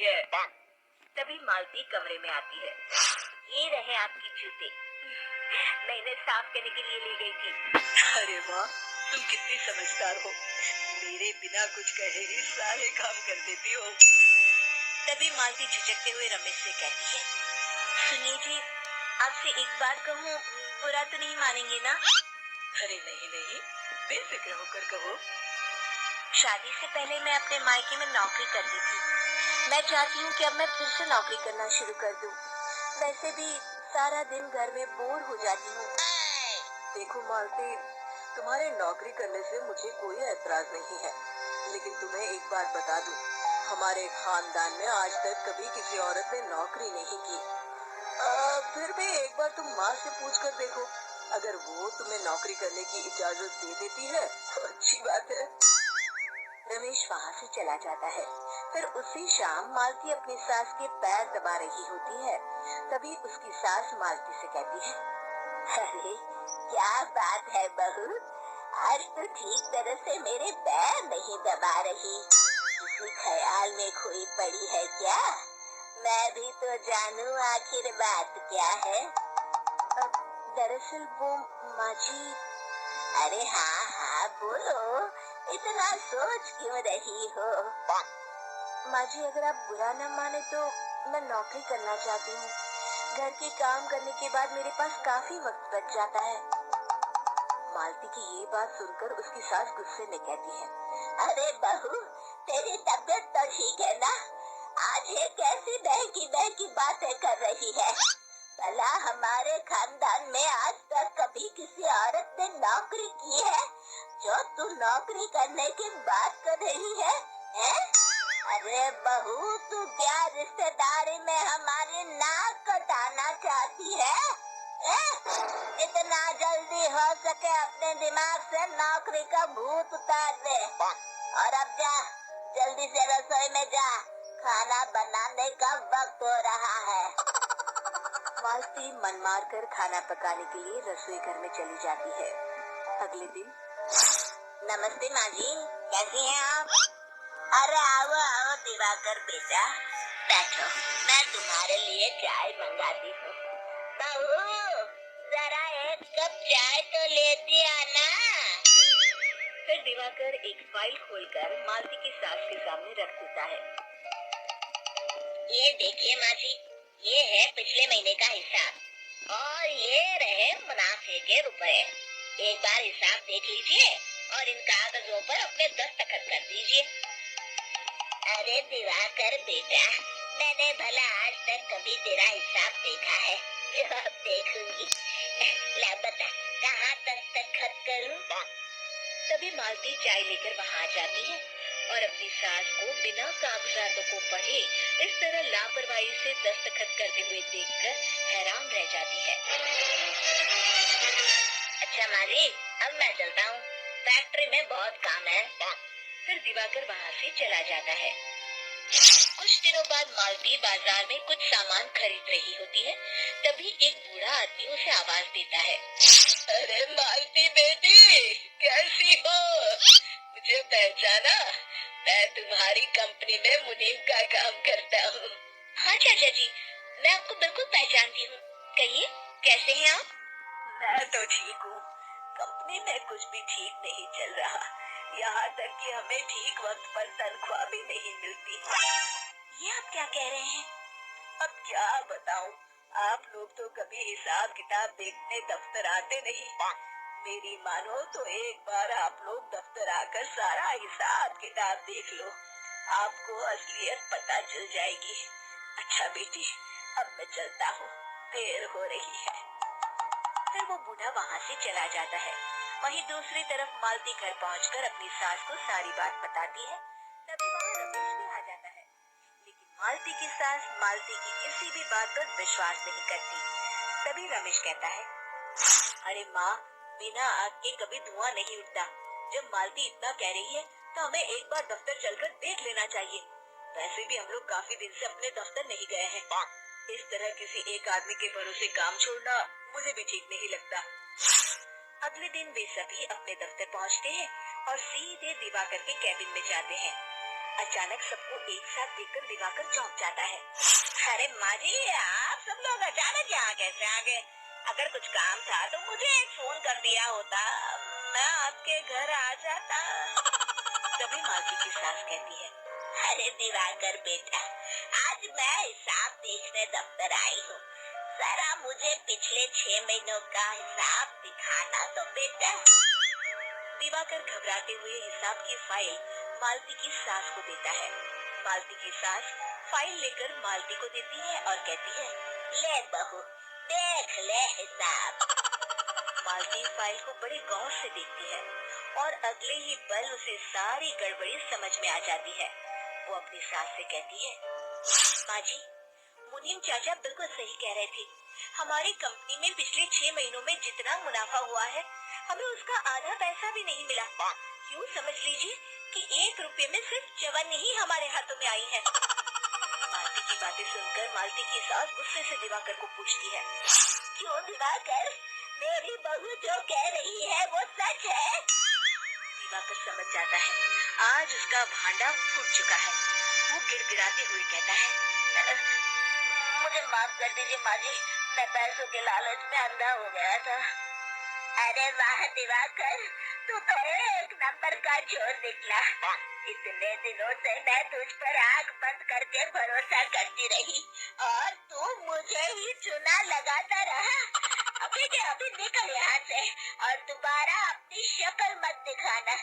है। तभी मालती कमरे में आती है। ये रहे आपकी जूते, मैं इन्हें साफ करने के लिए ले गई थी। अरे वाह, तुम कितनी समझदार हो, मेरे बिना कुछ कहे ही सारे काम कर देती हो। तभी मालती झिझकते हुए रमेश से कहती है, सुनिए जी, आपसे एक बात कहूँ, बुरा तो नहीं मानेंगे ना? अरे नहीं नहीं, बेफिक्र होकर कहो। शादी से पहले मैं अपने मायके में नौकरी करती थी। मैं चाहती हूँ कि अब मैं फिर से नौकरी करना शुरू कर दूँ। वैसे भी सारा दिन घर में बोर हो जाती हूँ। देखो मालती, तुम्हारे नौकरी करने से मुझे कोई एतराज नहीं है, लेकिन तुम्हें एक बात बता दूं, हमारे खानदान में आज तक कभी किसी औरत ने नौकरी नहीं की। फिर भी एक बार तुम माँ से पूछ कर देखो, अगर वो तुम्हें नौकरी करने की इजाजत दे देती है तो अच्छी बात है। रमेश वहाँ से चला जाता है। फिर उसी शाम मालती अपनी सास के पैर दबा रही होती है। तभी उसकी सास मालती से कहती है, अरे क्या बात है बहू, आज तो ठीक तरह से मेरे पैर नहीं दबा रही, किसी ख्याल में खोई पड़ी है क्या? मैं भी तो जानूं आखिर बात क्या है। दरअसल वो माँ जी। अरे हाँ हाँ बोलो, इतना सोच क्यों रही हो? माँ जी, अगर आप बुरा न माने तो मैं नौकरी करना चाहती हूँ। घर के काम करने के बाद मेरे पास काफी वक्त बच जाता है। मालती की ये बात सुनकर उसकी सास गुस्से में कहती है, अरे बहू, तेरी तबीयत तो ठीक है ना? आज ये कैसी बहकी बहकी बातें कर रही है? भला हमारे खानदान में आज तक कभी किसी औरत ने नौकरी की है जो तू नौकरी करने की बात कर रही है? अरे बहू, तू क्या रिश्तेदारी में हमारी नाक कटाना चाहती है? इतना जल्दी हो सके अपने दिमाग से नौकरी का भूत उतार दे, और अब जा, जल्दी से रसोई में जा, खाना बनाने का वक्त हो रहा है। मालती मन मार कर खाना पकाने के लिए रसोई घर में चली जाती है। अगले दिन, नमस्ते माँ जी, कैसी हैं आप? अरे आओ आओ दिवाकर बेटा, बैठो, मैं तुम्हारे लिए चाय मंगाती हूँ। बहू, जरा एक कप चाय तो लेती आना। फिर दिवाकर एक फाइल खोलकर मालती की सास के सामने रख देता है। ये देखिए माँ जी, ये है पिछले महीने का हिसाब और ये रहे मुनाफे के रुपए। एक बार हिसाब देख लीजिए और इन कागजों पर अपने दस्तखत कर दीजिए। अरे दिवाकर बेटा, मैंने भला आज तक कभी तेरा हिसाब देखा है जो अब देखूंगी? ला बता, कहाँ दस्तखत करूं? तभी मालती चाय लेकर वहाँ जाती है और अपनी सास को बिना कागजातों को पढ़े इस तरह लापरवाही से दस्तखत करते हुए देखकर हैरान रह जाती है। अच्छा माँ जी, अब मैं चलता हूँ, फैक्ट्री में बहुत काम है। फिर दिवाकर वहाँ से चला जाता है। कुछ दिनों बाद मालती बाजार में कुछ सामान खरीद रही होती है। तभी एक बूढ़ा आदमी उसे आवाज देता है, अरे मालती बेटी, कैसी हो? मुझे पहचाना? मैं तुम्हारी कंपनी में मुनीम का काम करता हूँ। हाँ चाचा जी, मैं आपको बिल्कुल पहचानती हूँ। कहिए, कैसे हैं आप? मैं तो ठीक हूँ, कंपनी में कुछ भी ठीक नहीं चल रहा, यहाँ तक कि हमें ठीक वक्त पर तनख्वाह भी नहीं मिलती। ये आप क्या कह रहे हैं? अब क्या बताऊं, आप लोग तो कभी हिसाब किताब देखने दफ्तर आते नहीं। मेरी मानो तो एक बार आप लोग दफ्तर आकर सारा हिसाब किताब देख लो, आपको असलियत पता चल जाएगी। अच्छा बेटी, अब मैं चलता हूँ, देर हो रही है। फिर वो बूढ़ा वहाँ से चला जाता है। वहीं दूसरी तरफ मालती घर पहुँचकर अपनी सास को सारी बात बताती है। तभी वहाँ रमेश भी आ जाता है, लेकिन मालती की सास मालती की किसी भी बात पर विश्वास नहीं करती। तभी रमेश कहता है, अरे माँ, बिना आग के कभी धुआं नहीं उठता। जब मालती इतना कह रही है तो हमें एक बार दफ्तर चलकर देख लेना चाहिए। वैसे भी हम लोग काफी दिन से अपने दफ्तर नहीं गए हैं। इस तरह किसी एक आदमी के भरोसे काम छोड़ना मुझे भी ठीक नहीं लगता। अगले दिन वे सभी अपने दफ्तर पहुंचते हैं और सीधे दिवाकर के कैबिन में जाते हैं। अचानक सबको एक साथ देखकर दिवाकर चौंक जाता है। अरे माँ जी, आप सब लोग अचानक यहाँ कैसे आ गए? अगर कुछ काम था तो मुझे एक फोन कर दिया होता, मैं आपके घर आ जाता। तभी मालती की सास कहती है, अरे दिवाकर बेटा, आज मैं हिसाब देखने दफ्तर आई हूँ, जरा मुझे पिछले 6 महीनों का हिसाब दिखाना तो बेटा। दिवाकर घबराते हुए हिसाब की फाइल मालती की सास को देता है। मालती की सास फाइल लेकर मालती को देती है और कहती है, ले बहू, देख ले हिसाब। मालती फाइल को बड़े गौर से देखती है और अगले ही पल उसे सारी गड़बड़ी समझ में आ जाती है। वो अपनी सास से कहती है, माँ जी, मुनीम चाचा बिल्कुल सही कह रहे थे। हमारी कंपनी में पिछले 6 महीनों में जितना मुनाफा हुआ है, हमें उसका आधा पैसा भी नहीं मिला। यूँ समझ लीजिए कि 1 रुपये में सिर्फ चवन्नी ही हमारे हाथों में आई है। मालती की बातें सुनकर मालती की सास गुस्से से दिवाकर को पूछती है, क्यों दिवाकर, मेरी बहू जो कह रही है वो सच है? दिवाकर समझ जाता है आज उसका भांडा फूट चुका है। वो गिड़गिड़ाते हुए कहता है, मुझे माफ कर दीजिए माँ जी, मैं पैसों के लालच में अंधा हो गया था। अरे वाह दिवाकर, तू तो एक नंबर का चोर निकला। इतने दिनों से मैं तुझ पर आंख बंद करके भरोसा करती रही और तू मुझे ही चुना लगाता रहा। अभी के अभी निकल यहाँ से और दोबारा अपनी शक्ल मत दिखाना।